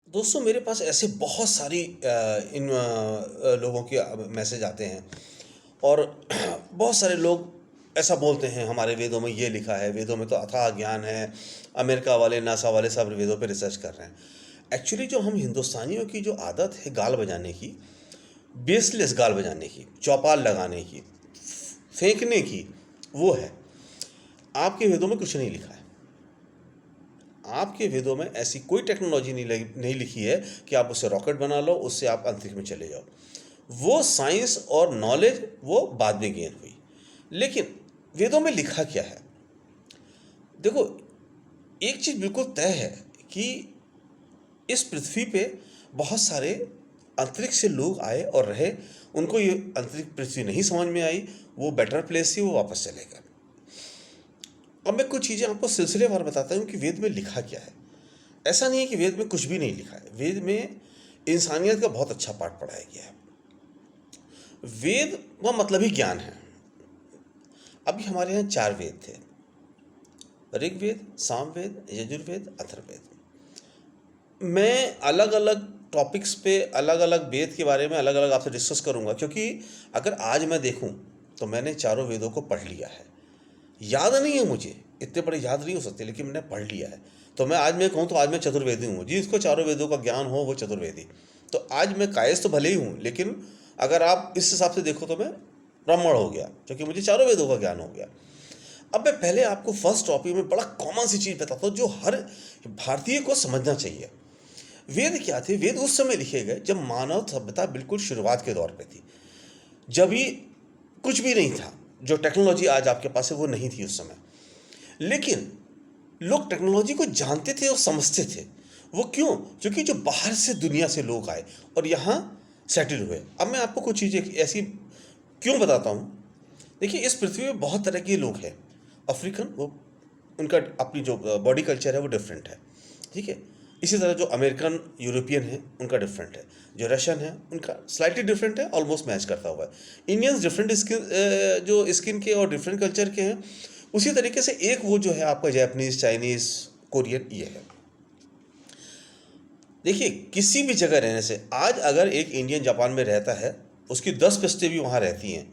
दोस्तों मेरे पास ऐसे बहुत सारी लोगों के मैसेज आते हैं और बहुत सारे लोग ऐसा बोलते हैं हमारे वेदों में ये लिखा है, वेदों में तो अथाह ज्ञान है। अमेरिका वाले, नासा वाले सब वेदों पे रिसर्च कर रहे हैं। एक्चुअली जो हम हिंदुस्तानियों की जो आदत है गाल बजाने की, बेसलेस गाल बजाने की, चौपाल लगाने की, फेंकने की, वो है। आपके वेदों में कुछ नहीं लिखा है। आपके वेदों में ऐसी कोई टेक्नोलॉजी नहीं लिखी है कि आप उससे रॉकेट बना लो, उससे आप अंतरिक्ष में चले जाओ। वो साइंस और नॉलेज वो बाद में गेन हुई। लेकिन वेदों में लिखा क्या है? देखो, एक चीज़ बिल्कुल तय है कि इस पृथ्वी पे बहुत सारे अंतरिक्ष से लोग आए और रहे। उनको ये अंतरिक्ष पृथ्वी नहीं समझ में आई, वो बेटर प्लेस थी, वो वापस चले गए। अब मैं कुछ चीज़ें आपको सिलसिलेवार बताता हूँ कि वेद में लिखा क्या है। ऐसा नहीं है कि वेद में कुछ भी नहीं लिखा है। वेद में इंसानियत का बहुत अच्छा पाठ पढ़ाया गया है। वेद वह मतलब ही ज्ञान है। अभी हमारे यहाँ 4 वेद थे: ऋग्वेद, सामवेद, यजुर्वेद, अथर्ववेद। मैं अलग अलग टॉपिक्स पे अलग अलग वेद के बारे में अलग अलग आपसे डिस्कस करूँगा, क्योंकि अगर आज मैं देखूँ तो मैंने चारों वेदों को पढ़ लिया है। याद नहीं है मुझे, इतने बड़े याद नहीं हो सकते, लेकिन मैंने पढ़ लिया है। तो मैं आज मैं कहूँ तो आज मैं चतुर्वेदी हूँ। जिसको चारों वेदों का ज्ञान हो वो चतुर्वेदी। तो आज मैं कायस्थ तो भले ही हूँ, लेकिन अगर आप इस हिसाब से देखो तो मैं ब्राह्मण हो गया, क्योंकि मुझे चारों वेदों का ज्ञान हो गया। अब मैं पहले आपको फर्स्ट टॉपिक में बड़ा कॉमन सी चीज़ बताता हूँ जो हर भारतीय को समझना चाहिए। वेद क्या थे? वेद उस समय लिखे गए जब मानव सभ्यता बिल्कुल शुरुआत के दौर पे थी, जब ही कुछ भी नहीं था। जो टेक्नोलॉजी आज आपके पास है वो नहीं थी उस समय। लेकिन लोग टेक्नोलॉजी को जानते थे और समझते थे। वो क्यों? क्योंकि जो बाहर से दुनिया से लोग आए और यहाँ सेटल हुए। अब मैं आपको कुछ चीज़ें ऐसी क्यों बताता हूँ। देखिए, इस पृथ्वी में बहुत तरह के लोग हैं। अफ्रीकन, वो उनका अपनी जो बॉडी कल्चर है वो डिफरेंट है, ठीक है। इसी तरह जो अमेरिकन यूरोपियन है उनका डिफरेंट है। जो रशियन है उनका स्लाइटली डिफरेंट है, ऑलमोस्ट मैच करता हुआ है। इंडियंस डिफरेंट स्किन, जो स्किन के और डिफरेंट कल्चर के हैं। उसी तरीके से एक वो जो है आपका जैपनीज, चाइनीज़, कोरियन, ये है। देखिए, किसी भी जगह रहने से आज अगर एक इंडियन जापान में रहता है, उसकी 10 बस्तें भी वहाँ रहती हैं,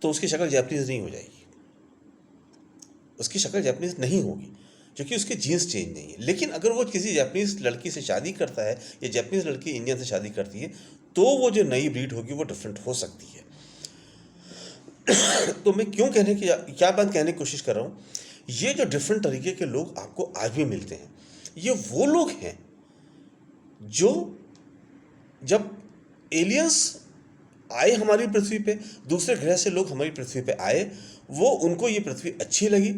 तो उसकी शक्ल जैपनीज़ नहीं हो जाएगी। उसकी शक्ल जैपनीज़ नहीं होगी, क्योंकि उसके जीन्स चेंज नहीं है। लेकिन अगर वो किसी जैपनीज़ लड़की से शादी करता है या जैपनीज़ लड़की इंडियन से शादी करती है, तो वो जो नई ब्रीड होगी वो डिफरेंट हो सकती है। तो मैं क्यों कहने की क्या बात कहने की कोशिश कर रहा हूँ, ये जो डिफरेंट तरीके के लोग आपको आज भी मिलते हैं, ये वो लोग हैं जो जब एलियंस आए हमारी पृथ्वी पे, दूसरे ग्रह से लोग हमारी पृथ्वी पे आए, वो उनको ये पृथ्वी अच्छी लगी,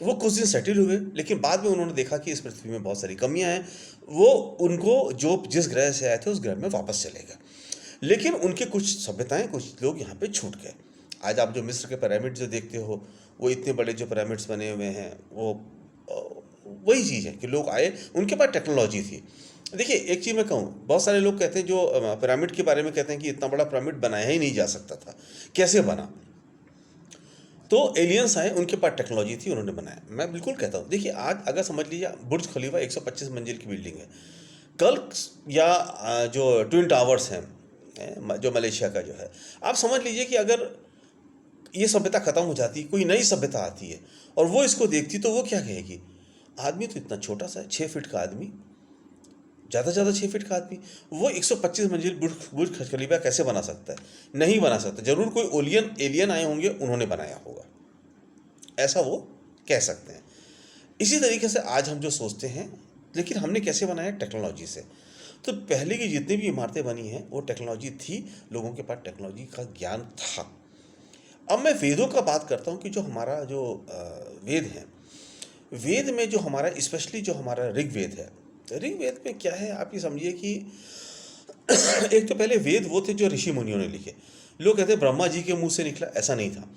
वो कुछ दिन सेटल हुए, लेकिन बाद में उन्होंने देखा कि इस पृथ्वी में बहुत सारी कमियां हैं। वो उनको जो जिस ग्रह से आए थे उस ग्रह में वापस चले गए। लेकिन उनके कुछ सभ्यताएं, कुछ लोग यहाँ पे छूट गए। आज आप जो मिस्र के पिरामिड जो देखते हो, वो इतने बड़े जो पिरामिड्स बने हुए हैं, वो वही चीज़ है कि लोग आए, उनके पास टेक्नोलॉजी थी। देखिए, एक चीज़ मैं कहूँ, बहुत सारे लोग कहते हैं जो पिरामिड के बारे में कहते हैं कि इतना बड़ा पिरामिड बनाया ही नहीं जा सकता था, कैसे बना? तो एलियंस आए, उनके पास टेक्नोलॉजी थी, उन्होंने बनाया। मैं बिल्कुल कहता हूँ, देखिए आज अगर समझ लीजिए बुर्ज खलीफा 125 मंजिल की बिल्डिंग है। कल या जो ट्विन टावर्स हैं, जो मलेशिया का जो है, आप समझ लीजिए कि अगर ये सभ्यता खत्म हो जाती, कोई नई सभ्यता आती है और वो इसको देखती, तो वो क्या कहेगी? आदमी तो इतना छोटा सा है, 6 फीट का आदमी, ज़्यादा से ज़्यादा 6 फीट का आदमी, वो 125 मंजिल बुर्ज बुर्ज खलीफा कैसे बना सकता है? नहीं बना सकता। जरूर कोई ओलियन एलियन आए होंगे, उन्होंने बनाया होगा, ऐसा वो कह सकते हैं। इसी तरीके से आज हम जो सोचते हैं, लेकिन हमने कैसे बनाया? टेक्नोलॉजी से। तो पहले की जितनी भी इमारतें बनी हैं वो टेक्नोलॉजी थी, लोगों के पास टेक्नोलॉजी का ज्ञान था। अब मैं वेदों का बात करता हूँ कि जो हमारा जो वेद है, वेद में जो हमारा स्पेशली जो हमारा ऋग्वेद है, ऋग्वेद में क्या है आप ये समझिए कि एक तो पहले वेद वो थे जो ऋषि मुनियों ने लिखे। लोग कहते हैं ब्रह्मा जी के मुंह से निकला, ऐसा नहीं था।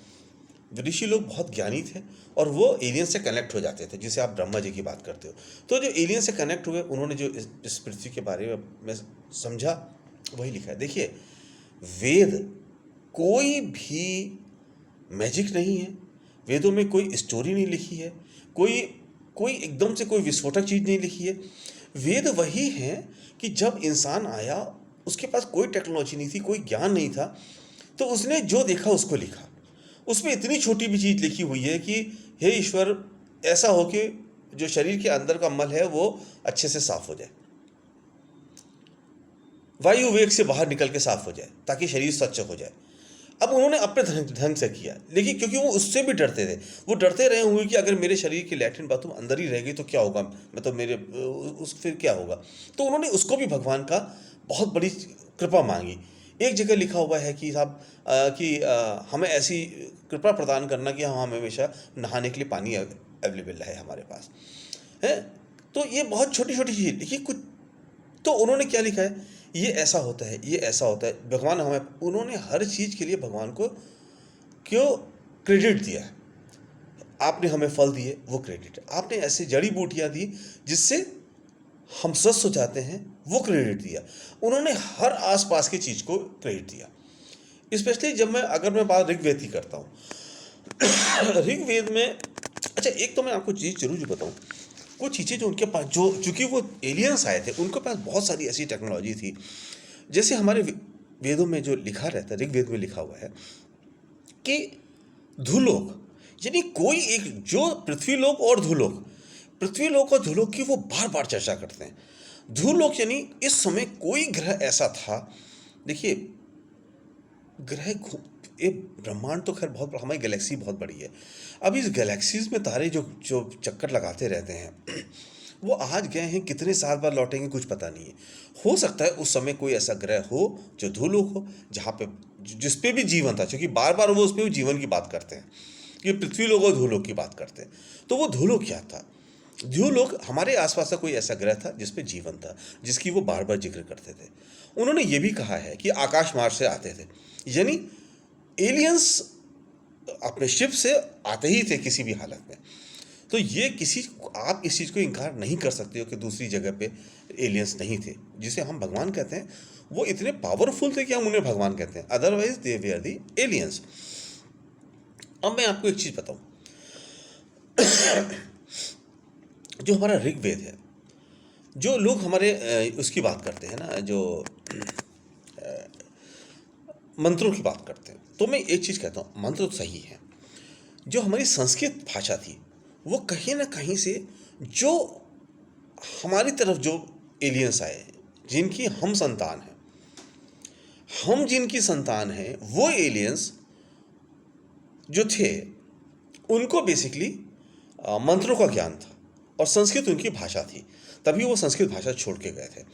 ऋषि लोग बहुत ज्ञानी थे और वो एलियन से कनेक्ट हो जाते थे, जिसे आप ब्रह्मा जी की बात करते हो। तो जो एलियन से कनेक्ट हुए, उन्होंने जो इस पृथ्वी के बारे में समझा, वही लिखा है। देखिए, वेद कोई भी मैजिक नहीं है। वेदों में कोई स्टोरी नहीं लिखी है, कोई कोई एकदम से कोई विस्फोटक चीज़ नहीं लिखी है। वेद वही हैं कि जब इंसान आया, उसके पास कोई टेक्नोलॉजी नहीं थी, कोई ज्ञान नहीं था, तो उसने जो देखा उसको लिखा। उसमें इतनी छोटी भी चीज़ लिखी हुई है कि हे ईश्वर, ऐसा हो कि जो शरीर के अंदर का मल है वो अच्छे से साफ हो जाए, वायु वेग से बाहर निकल के साफ हो जाए, ताकि शरीर स्वच्छ हो जाए। अब उन्होंने अपने ढंग से किया, लेकिन क्योंकि वो उससे भी डरते थे, वो डरते रहे हुए कि अगर मेरे शरीर की लैट्रिन बाथरूम अंदर ही रह गई तो क्या होगा, मतलब मेरे उस फिर क्या होगा। तो उन्होंने उसको भी भगवान का बहुत बड़ी कृपा मांगी। एक जगह लिखा हुआ है कि साहब हमें ऐसी कृपा प्रदान करना कि हम हमेशा नहाने के लिए पानी अवेलेबल है हमारे पास है। तो ये बहुत छोटी छोटी चीज़ लिखी कुछ। तो उन्होंने क्या लिखा है, ये ऐसा होता है, ये ऐसा होता है, भगवान हमें, उन्होंने हर चीज़ के लिए भगवान को क्यों क्रेडिट दिया है। आपने हमें फल दिए, वो क्रेडिट है। आपने ऐसे जड़ी बूटियां दी जिससे हम स्वस्थ हो जाते हैं, वो क्रेडिट दिया। उन्होंने हर आसपास की चीज़ को क्रेडिट दिया। स्पेशली जब अगर मैं बात ऋग्वेद की करता हूँ ऋग्वेद में, अच्छा एक तो मैं आपको चीज़ जरूर बताऊँ, वो चीज़ें जो उनके पास, जो चूँकि वो एलियंस आए थे, उनके पास बहुत सारी ऐसी टेक्नोलॉजी थी। जैसे हमारे वेदों में जो लिखा रहता है, ऋग्वेद में लिखा हुआ है कि धूलोक, यानी कोई एक, जो पृथ्वीलोक और धूलोक, पृथ्वीलोक और धूलोक की वो बार बार चर्चा करते हैं। धूलोक यानी इस समय कोई ग्रह ऐसा था, देखिए ग्रह ये ब्रह्मांड तो खैर बहुत, हमारी गैलेक्सी बहुत बड़ी है। अब इस गैलेक्सीज में तारे जो जो चक्कर लगाते रहते हैं वो आज गए हैं, कितने साल बाद लौटेंगे कुछ पता नहीं है। हो सकता है उस समय कोई ऐसा ग्रह हो जो धूलोक हो, जहाँ पे जिस पे भी जीवन था, क्योंकि बार बार वो उस पर भी जीवन की बात करते हैं कि पृथ्वी लोक और धूलोक की बात करते हैं। तो वो धूलोक क्या था, धूलोक हमारे आसपास का कोई ऐसा ग्रह था जिस पे जीवन था, जिसकी वो बार बार जिक्र करते थे। उन्होंने ये भी कहा है कि आकाश मार्ग से आते थे, यानी एलियंस अपने शिप से आते ही थे किसी भी हालत में। तो ये किसी, आप इस चीज़ को इनकार नहीं कर सकते हो कि दूसरी जगह पे एलियंस नहीं थे, जिसे हम भगवान कहते हैं। वो इतने पावरफुल थे कि हम उन्हें भगवान कहते हैं, otherwise they were the aliens. अब मैं आपको एक चीज़ बताऊं, जो हमारा ऋग्वेद है, जो लोग हमारे उसकी बात करते हैं ना, जो मंत्रों की बात करते हैं, तो मैं एक चीज़ कहता हूँ, मंत्र तो सही है। जो हमारी संस्कृत भाषा थी, वो कहीं ना कहीं से जो हमारी तरफ जो एलियंस आए, जिनकी हम संतान हैं, हम जिनकी संतान हैं, वो एलियंस जो थे, उनको बेसिकली मंत्रों का ज्ञान था और संस्कृत उनकी भाषा थी, तभी वो संस्कृत भाषा छोड़ के गए थे।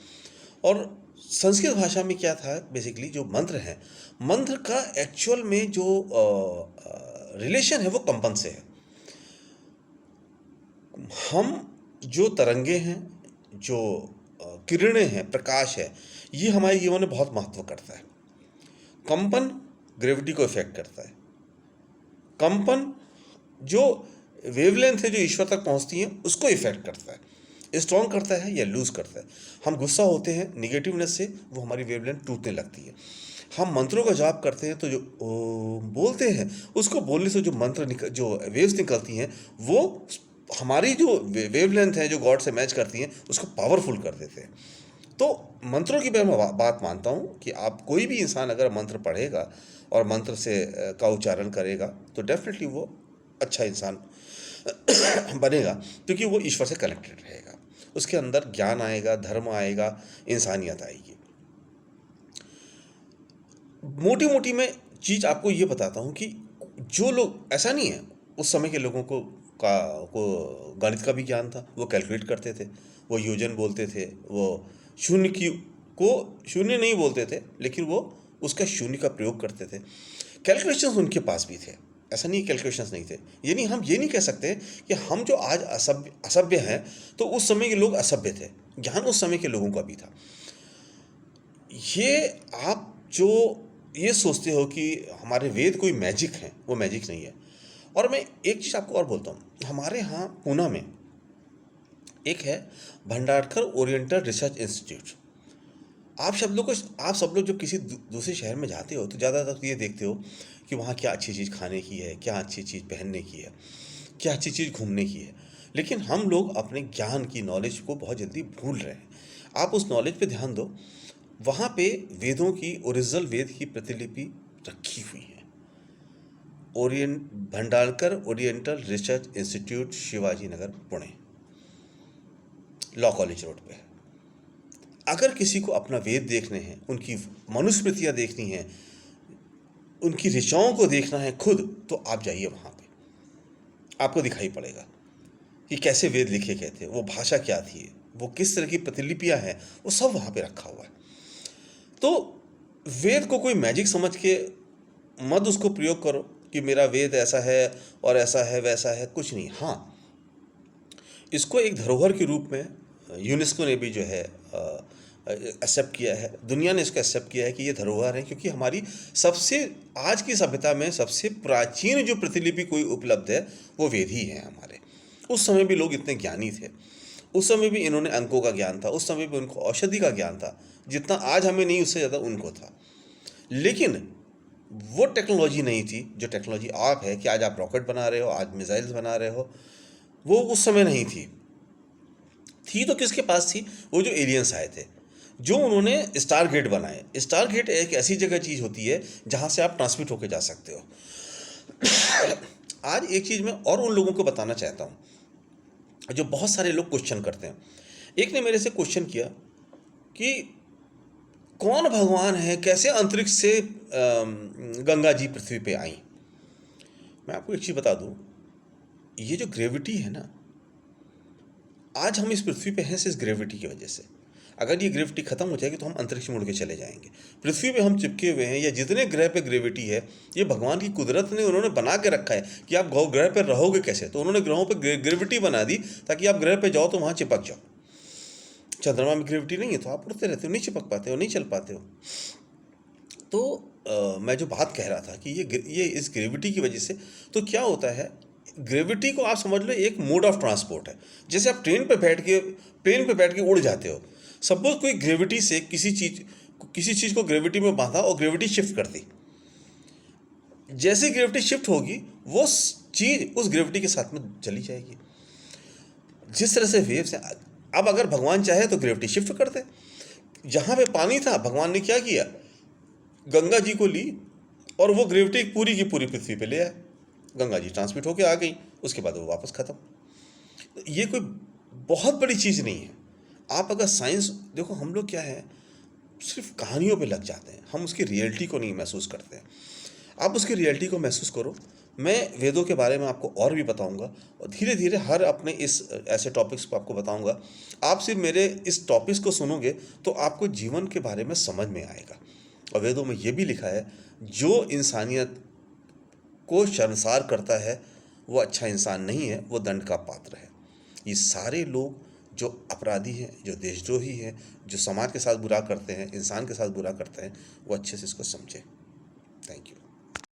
और संस्कृत भाषा में क्या था, बेसिकली जो मंत्र हैं, मंत्र का एक्चुअल में जो रिलेशन है वो कंपन से है। हम जो तरंगे हैं, जो किरणें हैं, प्रकाश है, ये हमारे जीवन में बहुत महत्व करता है। कंपन ग्रेविटी को इफेक्ट करता है। कंपन जो वेवलेंथ है जो ईश्वर तक पहुंचती है उसको इफेक्ट करता है, स्ट्रॉन्ग करता है या लूज करता है। हम गुस्सा होते हैं निगेटिवनेस से, वो हमारी वेवलेंथ टूटने लगती है। हम मंत्रों का जाप करते हैं तो जो बोलते हैं, उसको बोलने से जो जो वेव्स निकलती हैं, वो हमारी जो वेवलेंथ है जो गॉड से मैच करती हैं, उसको पावरफुल कर देते हैं। तो मंत्रों की मैं बात मानता हूँ कि आप, कोई भी इंसान अगर मंत्र पढ़ेगा और मंत्र से का उच्चारण करेगा तो डेफिनेटली वो अच्छा इंसान बनेगा, क्योंकि वो ईश्वर से कनेक्टेड रहेगा, उसके अंदर ज्ञान आएगा, धर्म आएगा, इंसानियत आएगी। मोटी मोटी मैं चीज़ आपको ये बताता हूँ कि जो लोग, ऐसा नहीं है, उस समय के लोगों को गणित का भी ज्ञान था, वो कैलकुलेट करते थे, वो योजन बोलते थे, वो शून्य की को शून्य नहीं बोलते थे, लेकिन वो उसका शून्य का प्रयोग करते थे। कैलकुलेशंस उनके पास भी थे, ऐसा नहीं कैलकुलेशंस नहीं थे। यानी हम ये नहीं कह सकते कि हम जो आज असभ्य हैं तो उस समय के लोग असभ्य थे, ज्ञान उस समय के लोगों का भी था। ये आप जो ये सोचते हो कि हमारे वेद कोई मैजिक हैं, वो मैजिक नहीं है। और मैं एक चीज़ आपको और बोलता हूँ, हमारे यहाँ पूना में एक है भंडारकर ओरिएंटल रिसर्च इंस्टीट्यूट। आप सब लोग जब किसी दूसरे शहर में जाते हो तो ज़्यादातर तो ये देखते हो कि वहाँ क्या अच्छी चीज़ खाने की है, क्या अच्छी चीज़ पहनने की है, क्या अच्छी चीज़ घूमने की है। लेकिन हम लोग अपने ज्ञान की नॉलेज को बहुत जल्दी भूल रहे हैं। आप उस नॉलेज पे ध्यान दो, वहाँ पे वेदों की ओरिजिनल वेद की प्रतिलिपि रखी हुई है। Orient Bhandarkar oriental research institute, Shivaji Nagar, Pune, law college road पे। अगर किसी को अपना वेद देखने हैं, उनकी मनुस्मृतियाँ देखनी हैं, उनकी ऋचाओं को देखना है खुद, तो आप जाइए वहाँ पे, आपको दिखाई पड़ेगा कि कैसे वेद लिखे गए थे, वो भाषा क्या थी, वो किस तरह की प्रतिलिपियाँ हैं, वो सब वहाँ पे रखा हुआ है। तो वेद को कोई मैजिक समझ के मत उसको प्रयोग करो कि मेरा वेद ऐसा है और ऐसा है वैसा है, कुछ नहीं। हाँ, इसको एक धरोहर के रूप में यूनेस्को ने भी जो है एक्सेप्ट किया है, दुनिया ने इसको एक्सेप्ट किया है कि ये धरोहर है, क्योंकि हमारी सबसे आज की सभ्यता में सबसे प्राचीन जो प्रतिलिपि कोई उपलब्ध है वो वेद ही है हमारे। उस समय भी लोग इतने ज्ञानी थे, उस समय भी इन्होंने अंकों का ज्ञान था, उस समय भी उनको औषधि का ज्ञान था, जितना आज हमें नहीं उससे ज़्यादा उनको था। लेकिन वो टेक्नोलॉजी नहीं थी जो टेक्नोलॉजी आप है कि आज आप रॉकेट बना रहे हो, आज मिसाइल्स बना रहे हो, वो उस समय नहीं थी। थी तो किसके पास थी? वो जो एलियंस आए थे, जो उन्होंने स्टार गेट बनाए। स्टार गेट एक ऐसी जगह चीज़ होती है जहाँ से आप ट्रांसमिट होकर जा सकते हो। आज एक चीज़ मैं और उन लोगों को बताना चाहता हूँ जो बहुत सारे लोग क्वेश्चन करते हैं। एक ने मेरे से क्वेश्चन किया कि कौन भगवान है, कैसे अंतरिक्ष से गंगा जी पृथ्वी पे आई। मैं आपको एक चीज़ बता दूँ, ये जो ग्रेविटी है ना, आज हम इस पृथ्वी पे हैं सिर्फ ग्रेविटी की वजह से। अगर ये ग्रेविटी खत्म हो जाएगी तो हम अंतरिक्ष में उड़ के चले जाएंगे। पृथ्वी पे हम चिपके हुए हैं, या जितने ग्रह पे ग्रेविटी है ये भगवान की कुदरत ने उन्होंने बना के रखा है कि आप ग्रह पे रहोगे कैसे, तो उन्होंने ग्रहों पे ग्रेविटी बना दी ताकि आप ग्रह पे जाओ तो वहाँ चिपक जाओ। चंद्रमा में ग्रेविटी नहीं है तो आप उड़ते रहते हो, नहीं चिपक पाते हो, नहीं चल पाते हो। तो मैं जो बात कह रहा था कि ये इस ग्रेविटी की वजह से, तो क्या होता है, ग्रेविटी को आप समझ लो एक मोड ऑफ ट्रांसपोर्ट है। जैसे आप प्लेन पे बैठ के उड़ जाते हो। सपोज कोई ग्रेविटी से किसी चीज़ को ग्रेविटी में बांधा और ग्रेविटी शिफ्ट कर दी। जैसे ग्रेविटी शिफ्ट होगी वो चीज़ उस ग्रेविटी के साथ में चली जाएगी। जिस तरह से वेव्स हैं, अब अगर भगवान चाहे तो ग्रेविटी शिफ्ट कर दे। जहाँ पे पानी था भगवान ने क्या किया, गंगा जी को ली और वो ग्रेविटी पूरी की पूरी पृथ्वी पे ले आए। गंगा जी ट्रांसमिट होके आ गई, उसके बाद वो वापस ख़त्म। ये कोई बहुत बड़ी चीज़ नहीं है। आप अगर साइंस देखो, हम लोग क्या है, सिर्फ कहानियों पे लग जाते हैं, हम उसकी रियलिटी को नहीं महसूस करते हैं। आप उसकी रियलिटी को महसूस करो। मैं वेदों के बारे में आपको और भी बताऊंगा, और धीरे धीरे हर अपने इस ऐसे टॉपिक्स को आपको बताऊंगा। आप सिर्फ मेरे इस टॉपिक्स को सुनोगे तो आपको जीवन के बारे में समझ में आएगा। और वेदों में ये भी लिखा है, जो इंसानियत को शर्मसार करता है वो अच्छा इंसान नहीं है, वो दंड का पात्र है। ये सारे लोग जो अपराधी हैं, जो देशद्रोही हैं, जो समाज के साथ बुरा करते हैं, इंसान के साथ बुरा करते हैं, वो अच्छे से इसको समझें। Thank you.